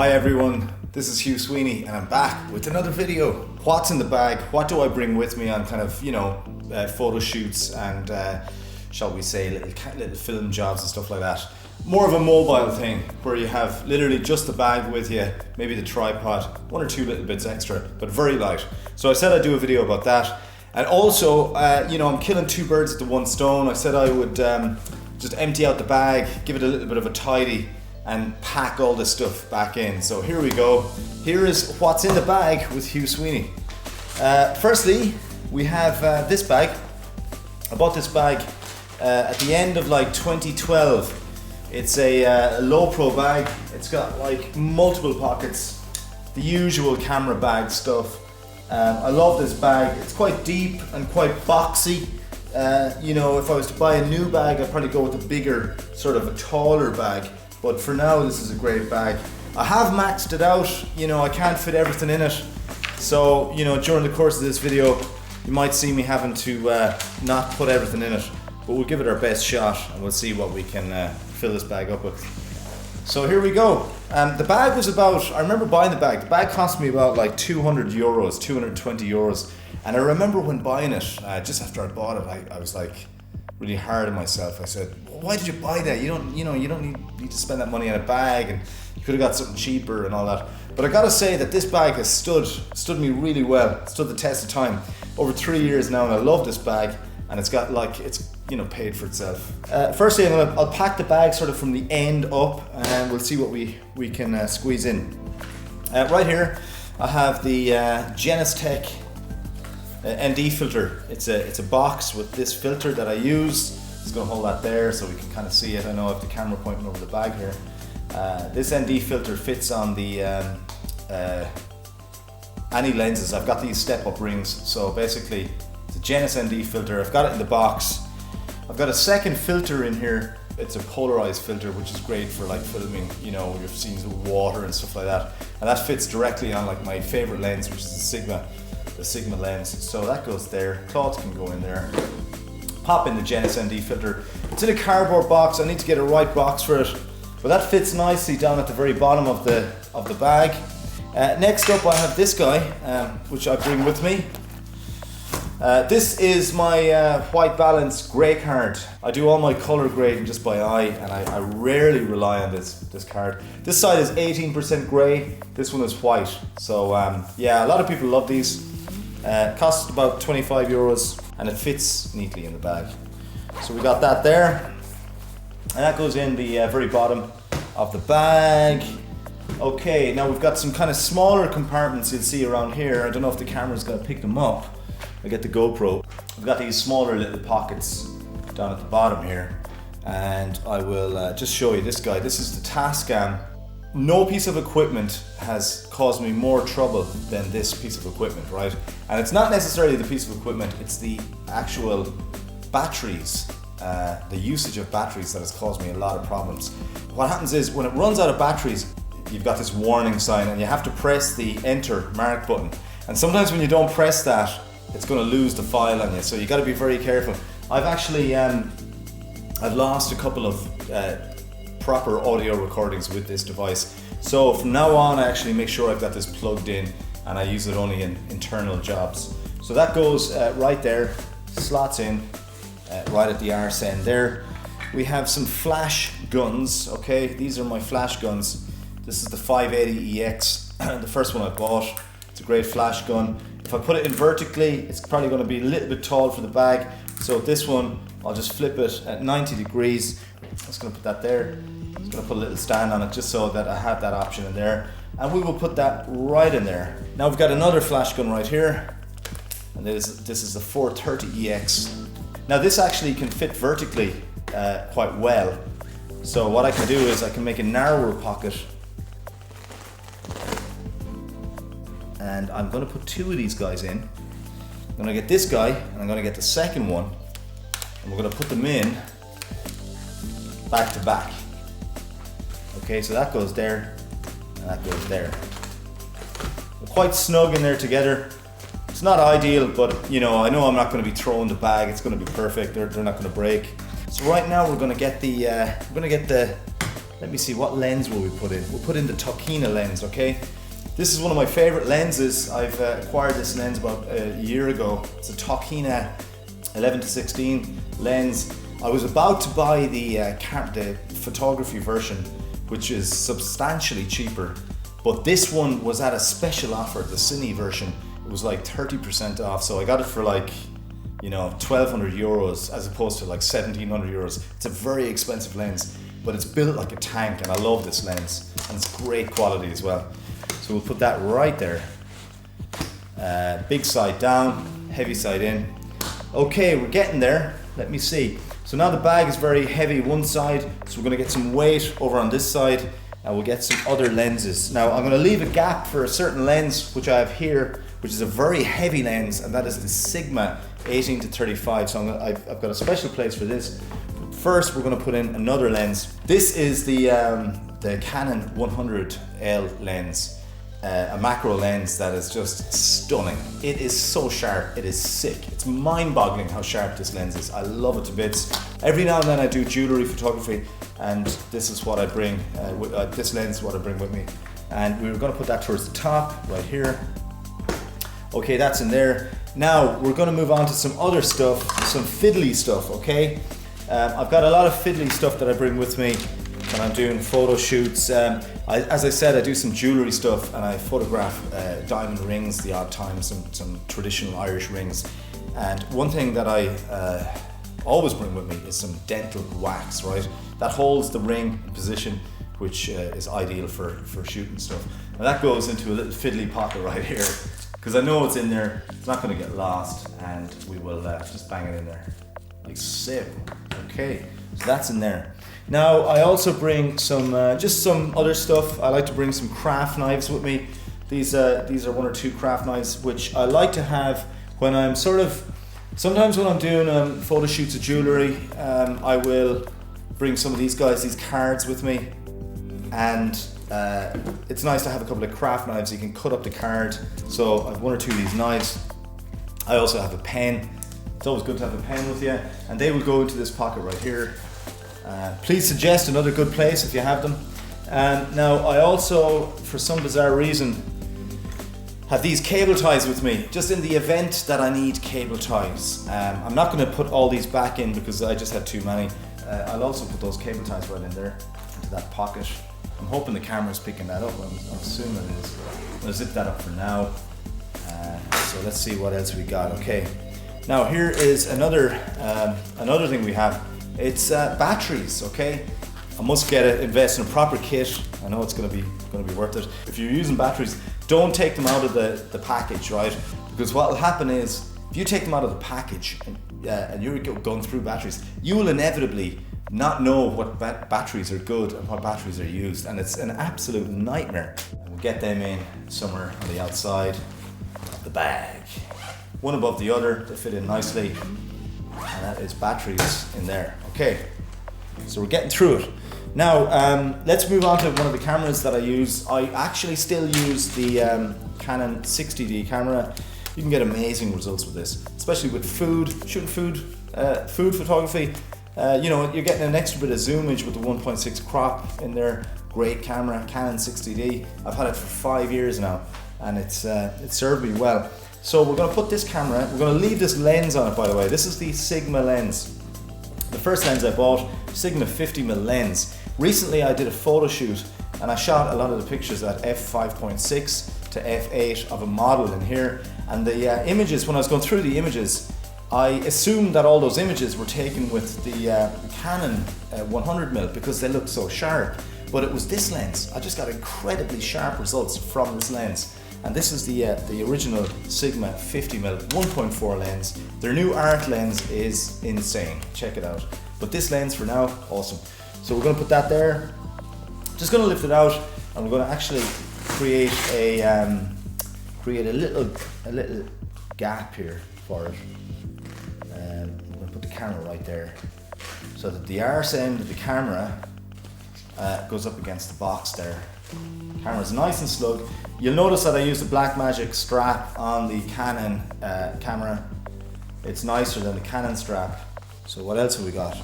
Hi everyone, this is Hugh Sweeney and I'm back with another video. What's in the bag? What do I bring with me on kind of, photo shoots and shall we say little film jobs and stuff like that. More of a mobile thing where you have literally just the bag with you, maybe the tripod, one or two little bits extra, but very light. So I said I'd do a video about that. And also, I'm killing two birds with the one stone. I said I would just empty out the bag, give it a little bit of a tidy, and pack all this stuff back in. So here we go. Here is what's in the bag with Hugh Sweeney. Firstly, we have this bag. I bought this bag at the end of 2012. It's a low pro bag. It's got multiple pockets, the usual camera bag stuff. I love this bag. It's quite deep and quite boxy. If I was to buy a new bag, I'd probably go with a bigger, sort of a taller bag. But for now, this is a great bag. I have maxed it out. I can't fit everything in it. So, during the course of this video, you might see me having to not put everything in it. But we'll give it our best shot and we'll see what we can fill this bag up with. So here we go. The bag was I remember buying the bag. The bag cost me about 200 euros, 220 euros. And I remember when buying it, just after I bought it, I was really hard on myself. I said, why did you buy that? You don't need to spend that money on a bag, and you could have got something cheaper and all that. But I gotta say that this bag has stood me really well, stood the test of time. Over 3 years now, and I love this bag, and it's got paid for itself. Firstly, I'll pack the bag sort of from the end up, and we'll see what we can squeeze in. Right here, I have the Genesis Tech ND filter. It's a box with this filter that I use. Just gonna hold that there so we can kind of see it. I know I have the camera pointing over the bag here. This ND filter fits on the any lenses. I've got these step-up rings, so basically it's a Genesis ND filter. I've got it in the box. I've got a second filter in here. It's a polarized filter, which is great for filming, your scenes with water and stuff like that. And that fits directly on my favorite lens, which is the Sigma lens. So that goes there. Cloth can go in there. Pop in the Genesis ND filter. It's in a cardboard box. I need to get a right box for it, but that fits nicely down at the very bottom of the bag. Next up, I have this guy, which I bring with me. This is my white balance grey card. I do all my color grading just by eye, and I rarely rely on this card. This side is 18% grey, this one is white. So a lot of people love these. It costs about 25 euros and it fits neatly in the bag. So we got that there, and that goes in the very bottom of the bag. Okay, now we've got some kind of smaller compartments you'll see around here. I don't know if the camera's gonna pick them up. I get the GoPro. I've got these smaller little pockets down at the bottom here, and I will just show you this guy. This is the Tascam. No piece of equipment has caused me more trouble than this piece of equipment, right? And it's not necessarily the piece of equipment, it's the actual batteries, the usage of batteries that has caused me a lot of problems. What happens is when it runs out of batteries, you've got this warning sign and you have to press the enter mark button. And sometimes when you don't press that, it's going to lose the file on you, so you got to be very careful. I've actually I've lost a couple of proper audio recordings with this device. So from now on, I actually make sure I've got this plugged in, and I use it only in internal jobs. So that goes right there, slots in right at the arse end there. We have some flash guns. Okay, these are my flash guns. This is the 580EX, the first one I bought. It's a great flash gun. If I put it in vertically, it's probably going to be a little bit tall for the bag. So this one, I'll just flip it at 90 degrees. I'm just going to put that there. I'm just going to put a little stand on it just so that I have that option in there. And we will put that right in there. Now we've got another flash gun right here. And this is the 430EX. Now this actually can fit vertically quite well. So what I can do is I can make a narrower pocket. And I'm going to put two of these guys in. I'm going to get this guy, and I'm going to get the second one, and we're going to put them in back to back. Okay, so that goes there, and that goes there. They're quite snug in there together. It's not ideal, but I know I'm not going to be throwing the bag. It's going to be perfect. They're not going to break. So right now we're going to get the let me see, what lens will we put in? We'll put in the Tokina lens, okay? This is one of my favorite lenses. I've acquired this lens about a year ago. It's a Tokina 11-16 lens. I was about to buy the photography version, which is substantially cheaper, but this one was at a special offer, the Cine version. It was like 30% off, so I got it for like, you know, 1,200 euros as opposed to like 1,700 euros. It's a very expensive lens, but it's built like a tank, and I love this lens, and it's great quality as well. So we'll put that right there. Big side down, heavy side in. Okay, we're getting there. Let me see. So now the bag is very heavy one side, so we're gonna get some weight over on this side, and we'll get some other lenses. Now I'm gonna leave a gap for a certain lens, which I have here, which is a very heavy lens, and that is the Sigma 18-35. So I've got a special place for this. First, we're gonna put in another lens. This is the Canon 100L lens. A macro lens that is just stunning. It is so sharp, it is sick. It's mind-boggling how sharp this lens is. I love it to bits. Every now and then I do jewelry photography, and this is what I bring, this lens is what I bring with me. And we're gonna put that towards the top, right here. Okay, that's in there. Now, we're gonna move on to some other stuff, some fiddly stuff, okay? I've got a lot of fiddly stuff that I bring with me when I'm doing photo shoots. As I said, I do some jewelry stuff, and I photograph diamond rings the odd time, some traditional Irish rings. And one thing that I always bring with me is some dental wax, right? That holds the ring in position, which is ideal for shooting stuff. And that goes into a little fiddly pocket right here, because I know it's in there, it's not going to get lost, and we will just bang it in there, like so. Okay, so that's in there. Now I also bring some just some other stuff. I like to bring some craft knives with me. These are one or two craft knives which I like to have when I'm sometimes when I'm doing photo shoots of jewelry. I will bring some of these guys, these cards with me, and it's nice to have a couple of craft knives. You can cut up the card. So I have one or two of these knives. I also have a pen. It's always good to have a pen with you, and they will go into this pocket right here. Please suggest another good place if you have them. Now I also, for some bizarre reason, have these cable ties with me, just in the event that I need cable ties. I'm not going to put all these back in because I just had too many. I'll also put those cable ties right in there, into that pocket. I'm hoping the camera's picking that up. I'm assuming it is. I'm going to zip that up for now. So let's see what else we got. Okay. Now here is another thing we have. It's batteries, okay? I must invest in a proper kit. I know it's gonna be worth it. If you're using batteries, don't take them out of the package, right? Because what will happen is, if you take them out of the package and you're going through batteries, you will inevitably not know what batteries are good and what batteries are used, and it's an absolute nightmare. We'll get them in somewhere on the outside of the bag. One above the other, they fit in nicely, and that is batteries in there. Okay, so we're getting through it. Now, let's move on to one of the cameras that I use. I actually still use the Canon 60D camera. You can get amazing results with this, especially with shooting food photography. You know, you're getting an extra bit of zoomage with the 1.6 crop in there. Great camera, Canon 60D. I've had it for 5 years now, and it's served me well. So we're going to put this camera, we're going to leave this lens on it, by the way. This is the Sigma lens. The first lens I bought, Sigma 50mm lens. Recently I did a photo shoot, and I shot a lot of the pictures at f5.6 to f8 of a model in here. And the images, when I was going through the images, I assumed that all those images were taken with the Canon 100mm because they looked so sharp. But it was this lens. I just got incredibly sharp results from this lens. And this is the original Sigma 50mm 1.4 lens. Their new art lens is insane. Check it out. But this lens for now, awesome. So we're going to put that there. Just going to lift it out, and we're going to actually create a little gap here for it. We're going to put the camera right there, so that the arse end of the camera goes up against the box there. Camera's nice and snug. You'll notice that I used the Blackmagic strap on the Canon camera. It's nicer than the Canon strap. So what else have we got?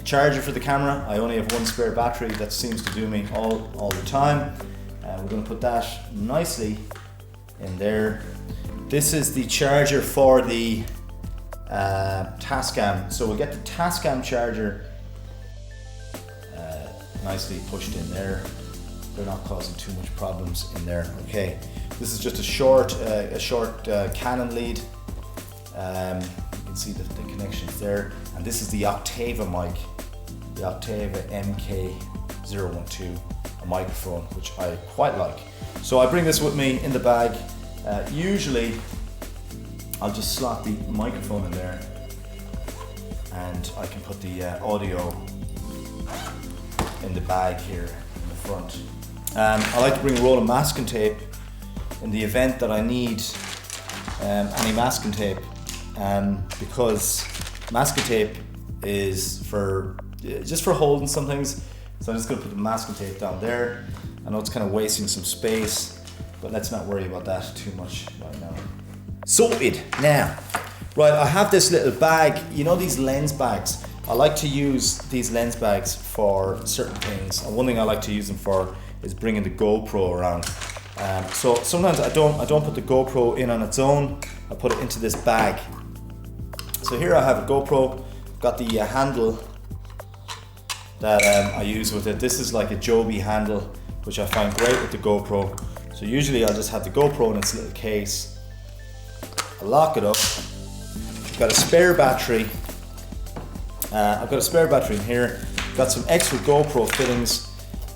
charger for the camera. I only have one spare battery that seems to do me all the time. We're going to put that nicely in there. This is the charger for the Tascam. So we'll get the Tascam charger nicely pushed in there. They're not causing too much problems in there. Okay, this is just a short Canon lead. You can see the connections there. And this is the Octava mic, the Octava MK012, a microphone which I quite like. So I bring this with me in the bag. Usually I'll just slot the microphone in there and I can put the audio in the bag here in the front. I like to bring a roll of masking tape in the event that I need any masking tape, because masking tape is for just for holding some things. So I'm just going to put the masking tape down there. I know it's kind of wasting some space, but let's not worry about that too much right now. Sorted now. Right, I have this little bag, you know these lens bags. I like to use these lens bags for certain things. And one thing I like to use them for is bringing the GoPro around. So sometimes I don't put the GoPro in on its own. I put it into this bag. So here I have a GoPro. I've got the handle that I use with it. This is like a Joby handle, which I find great with the GoPro. So usually I'll just have the GoPro in its little case. I lock it up. I've got a spare battery. I've got a spare battery in here. I've got some extra GoPro fittings,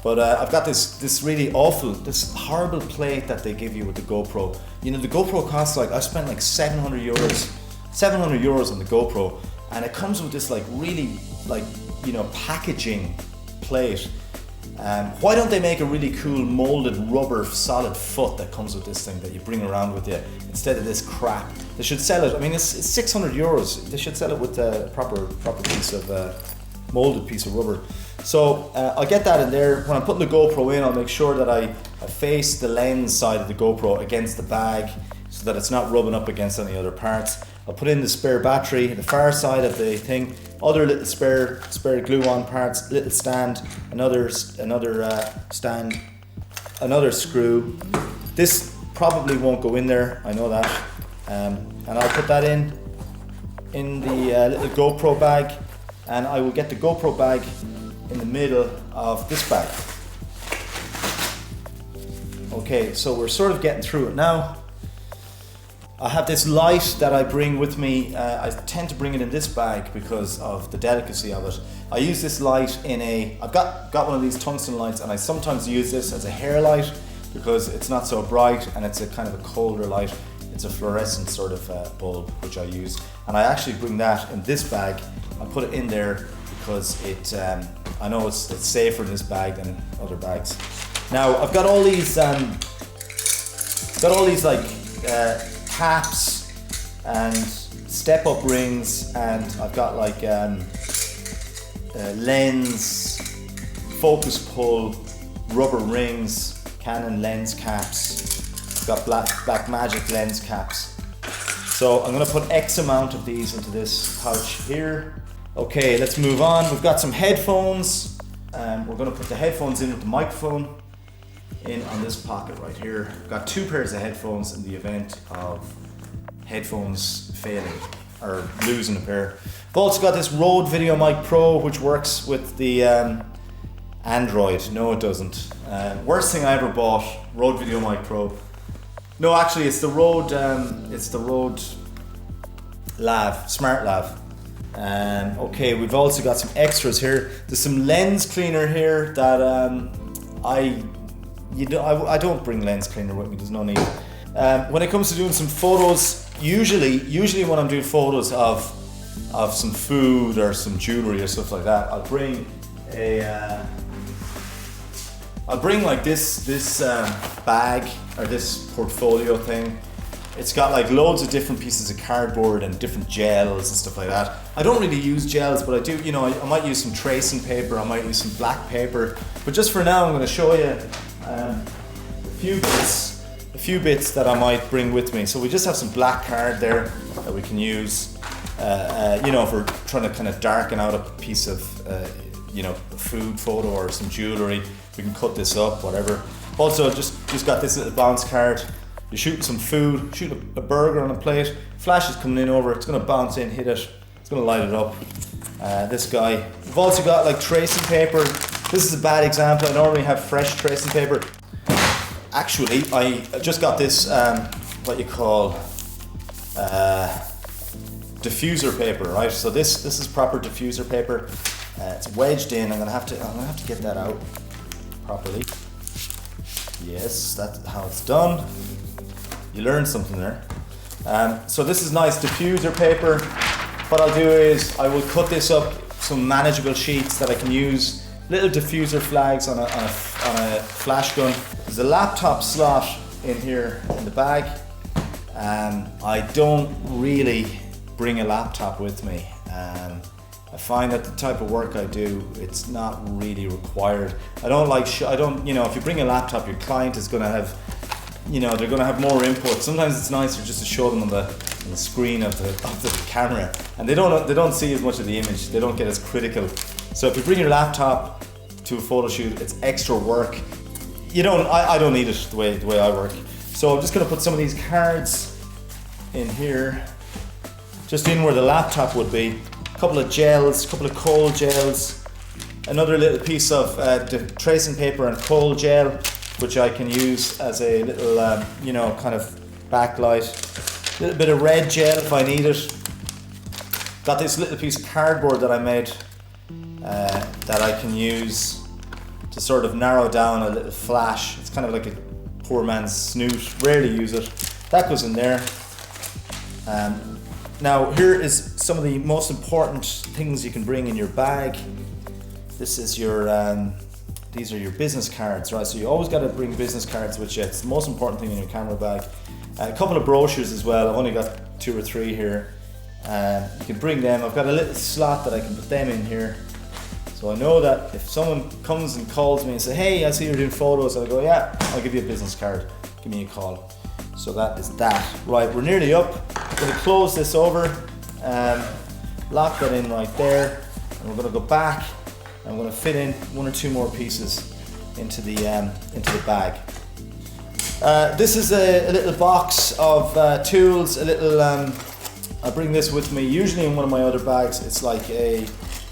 but I've got this really awful, this horrible plate that they give you with the GoPro. You know, the GoPro costs like, I spent like 700 euros on the GoPro, and it comes with this like really like, you know, packaging plate. Why don't they make a really cool molded rubber solid foot that comes with this thing that you bring around with you instead of this crap? They should sell it. I mean, it's 600 euros. They should sell it with a proper piece of molded piece of rubber. So I'll get that in there. When I'm putting the GoPro in, I'll make sure that I face the lens side of the GoPro against the bag so that it's not rubbing up against any other parts. I'll put in the spare battery, the far side of the thing, other little spare glue-on parts, little stand, another stand, another screw. This probably won't go in there, I know that. And I'll put that in the little GoPro bag, and I will get the GoPro bag in the middle of this bag. Okay, so we're sort of getting through it now. I have this light that I bring with me. I tend to bring it in this bag because of the delicacy of it. I use this light I've got one of these tungsten lights, and I sometimes use this as a hair light because it's not so bright and it's a kind of a colder light. It's a fluorescent sort of bulb which I use, and I actually bring that in this bag. I put it in there because I know it's safer in this bag than other bags. Now I've got all these like caps and step-up rings, and I've got like lens, focus pull, rubber rings, Canon lens caps. I've got black magic lens caps. So I'm going to put X amount of these into this pouch here. Okay, let's move on. We've got some headphones. We're going to put the headphones in with the microphone in on this pocket right here. I've got 2 pairs of headphones in the event of headphones failing or losing a pair. I've also got this Rode Video Mic Pro, which works with the Android. No, it doesn't. Worst thing I ever bought, Rode Video Mic Pro. No, actually, it's the Rode Lav, Smart Lav. Okay, we've also got some extras here. There's some lens cleaner here that I don't bring lens cleaner with me. There's no need. When it comes to doing some photos, usually when I'm doing photos of some food or some jewelry or stuff like that, I'll bring like this bag or this portfolio thing. It's got like loads of different pieces of cardboard and different gels and stuff like that. I don't really use gels, but I do, you know, I might use some tracing paper, I might use some black paper. But just for now, I'm going to show you a few bits that I might bring with me. So we just have some black card there that we can use. You know, if we're trying to kind of darken out a piece of, you know, a food photo or some jewellery, we can cut this up, whatever. Also, just got this little bounce card. You're shooting some food, shooting a burger on a plate, flash is coming in over, it's going to bounce in, hit it, it's going to light it up. This guy. We've also got like tracing paper. This is a bad example. I normally have fresh tracing paper. Actually, I just got this, what you call diffuser paper, right? So this is proper diffuser paper. It's wedged in. I'm gonna have to get that out properly. Yes, that's how it's done. You learned something there. So this is nice diffuser paper. What I'll do is I will cut this up some manageable sheets that I can use. Little diffuser flags on a flash gun. There's a laptop slot in here in the bag. I don't really bring a laptop with me. I find that the type of work I do, it's not really required. I don't, you know, if you bring a laptop, your client is going to have, you know, they're going to have more input. Sometimes it's nicer just to show them on the screen of the camera, and they don't see as much of the image. They don't get as critical. So if you bring your laptop to a photo shoot, it's extra work. I don't need it the way I work. So I'm just going to put some of these cards in here, just in where the laptop would be. A couple of gels, a couple of coal gels, another little piece of tracing paper and coal gel, which I can use as a little, you know, kind of backlight. A little bit of red gel if I need it. Got this little piece of cardboard that I made that I can use to sort of narrow down a little flash. It's kind of like a poor man's snoot. Rarely use it. That goes in there. Now here is some of the most important things you can bring in your bag. This is your, these are your business cards, right? So you always got to bring business cards with you. It's the most important thing in your camera bag. A couple of brochures as well. I've only got 2 or 3 here. You can bring them. I've got a little slot that I can put them in here. So I know that if someone comes and calls me and say, hey, I see you're doing photos, I'll go, yeah, I'll give you a business card. Give me a call. So that is that. Right, we're nearly up. I'm going to close this over, lock that in right there, and we're going to go back. I'm going to fit in 1 or 2 more pieces into the bag. This is a little box of tools. I bring this with me. Usually in one of my other bags, it's like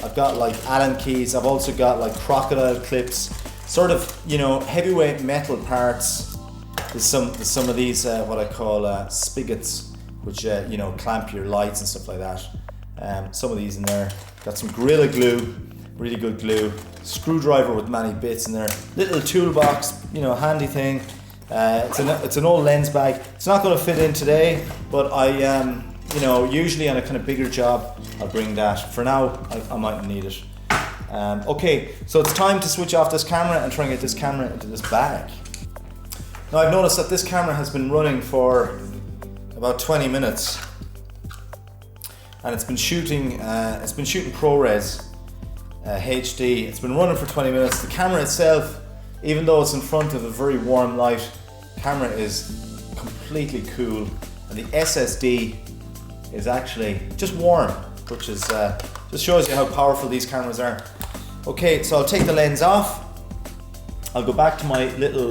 I've got like Allen keys. I've also got like crocodile clips, sort of, you know, heavyweight metal parts. There's some of these what I call spigots, which you know, clamp your lights and stuff like that. Some of these in there. Got some Gorilla Glue, really good glue. Screwdriver with many bits in there. Little toolbox, you know, handy thing. It's an old lens bag. It's not going to fit in today, but you know, usually on a kind of bigger job, I'll bring that. For now, I might need it. Okay, so it's time to switch off this camera and try and get this camera into this bag. Now I've noticed that this camera has been running for about 20 minutes, and it's been shooting ProRes HD. It's been running for 20 minutes. The camera itself, even though it's in front of a very warm light, camera is completely cool, and the SSD is actually just warm, which is just shows you how powerful these cameras are. Okay, so I'll take the lens off. I'll go back to my little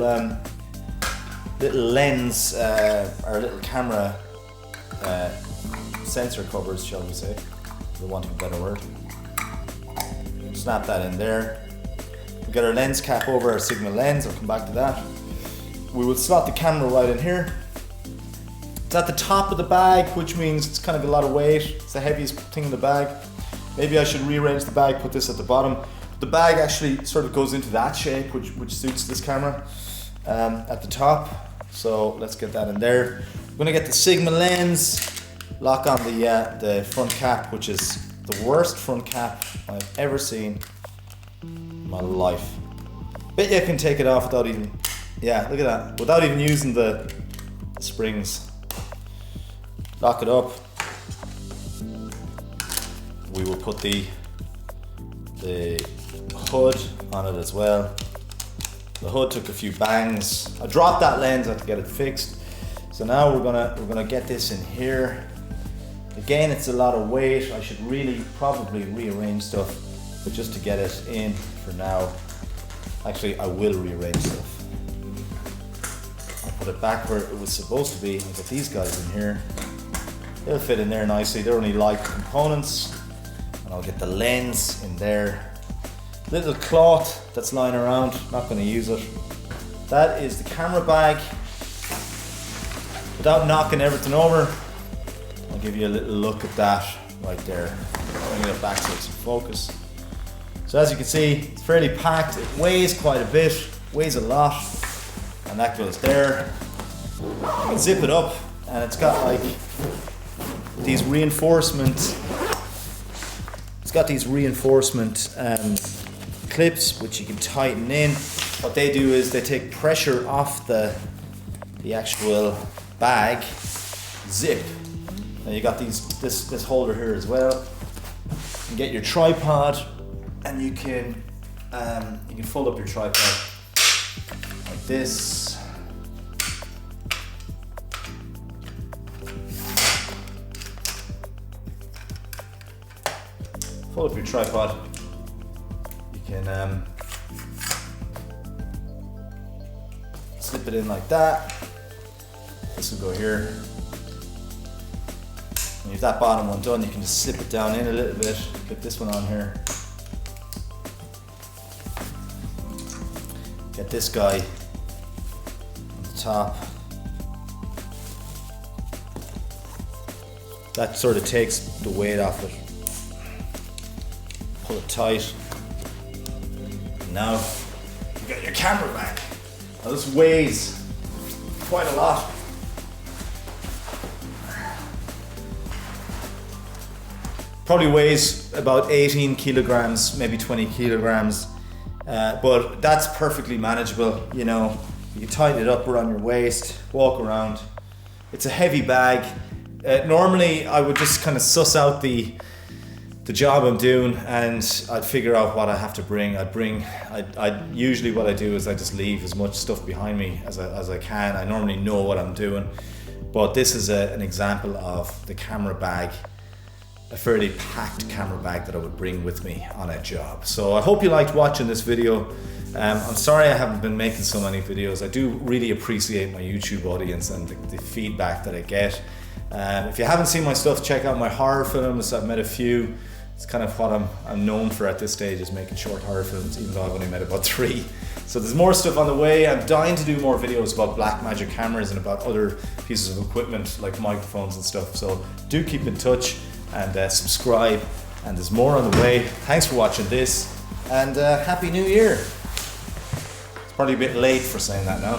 lens or little camera sensor covers, shall we say, for want of a better word. Snap that in there. We'll get our lens cap over our Sigma lens. I'll come back to that. We will slot the camera right in here. It's at the top of the bag, which means it's kind of a lot of weight. It's the heaviest thing in the bag. Maybe I should rearrange the bag, put this at the bottom. The bag actually sort of goes into that shape, which suits this camera at the top. So let's get that in there. I'm gonna get the Sigma lens, lock on the front cap, which is the worst front cap I've ever seen in my life. Bet you can take it off without even, yeah, look at that, without even using the springs. Lock it up. We will put the hood on it as well. The hood took a few bangs. I dropped that lens, I had to get it fixed. So now we're gonna get this in here. Again, it's a lot of weight. I should really probably rearrange stuff, but just to get it in for now, actually I will rearrange stuff. I'll put it back where it was supposed to be. I've got these guys in here. They'll fit in there nicely. They're only light components. And I'll get the lens in there. Little cloth that's lying around, not going to use it. That is the camera bag. Without knocking everything over, I'll give you a little look at that right there. Bring it back so it's in focus. So as you can see, it's fairly packed. It weighs quite a bit, weighs a lot, and that goes there. You can zip it up, and it's got like these reinforcement. It's got these reinforcement clips which you can tighten in. What they do is they take pressure off the actual bag zip. Now you got this holder here as well. You can get your tripod, and you can fold up your tripod like this. Fold up your tripod. You can slip it in like that. This will go here. When you've that bottom one done, you can just slip it down in a little bit. Get this one on here. Get this guy on the top. That sort of takes the weight off it. Pull it tight. And now you got your camera back. Now this weighs quite a lot. Probably weighs about 18 kilograms, maybe 20 kilograms, but that's perfectly manageable. You know, you can tighten it up around your waist, walk around. It's a heavy bag. Normally I would just kind of suss out the job I'm doing, and I'd figure out what I have to bring. I'd usually what I do is I just leave as much stuff behind me as I can. I normally know what I'm doing, but this is an example of the camera bag, a fairly packed camera bag that I would bring with me on a job. So I hope you liked watching this video. I'm sorry I haven't been making so many videos. I do really appreciate my YouTube audience and the feedback that I get. If you haven't seen my stuff, check out my horror films. I've made a few. It's kind of what I'm known for at this stage, is making short horror films, even though I've only made about 3. So there's more stuff on the way. I'm dying to do more videos about Blackmagic cameras and about other pieces of equipment like microphones and stuff. So do keep in touch and subscribe, and there's more on the way. Thanks for watching this, and Happy New Year. It's probably a bit late for saying that now.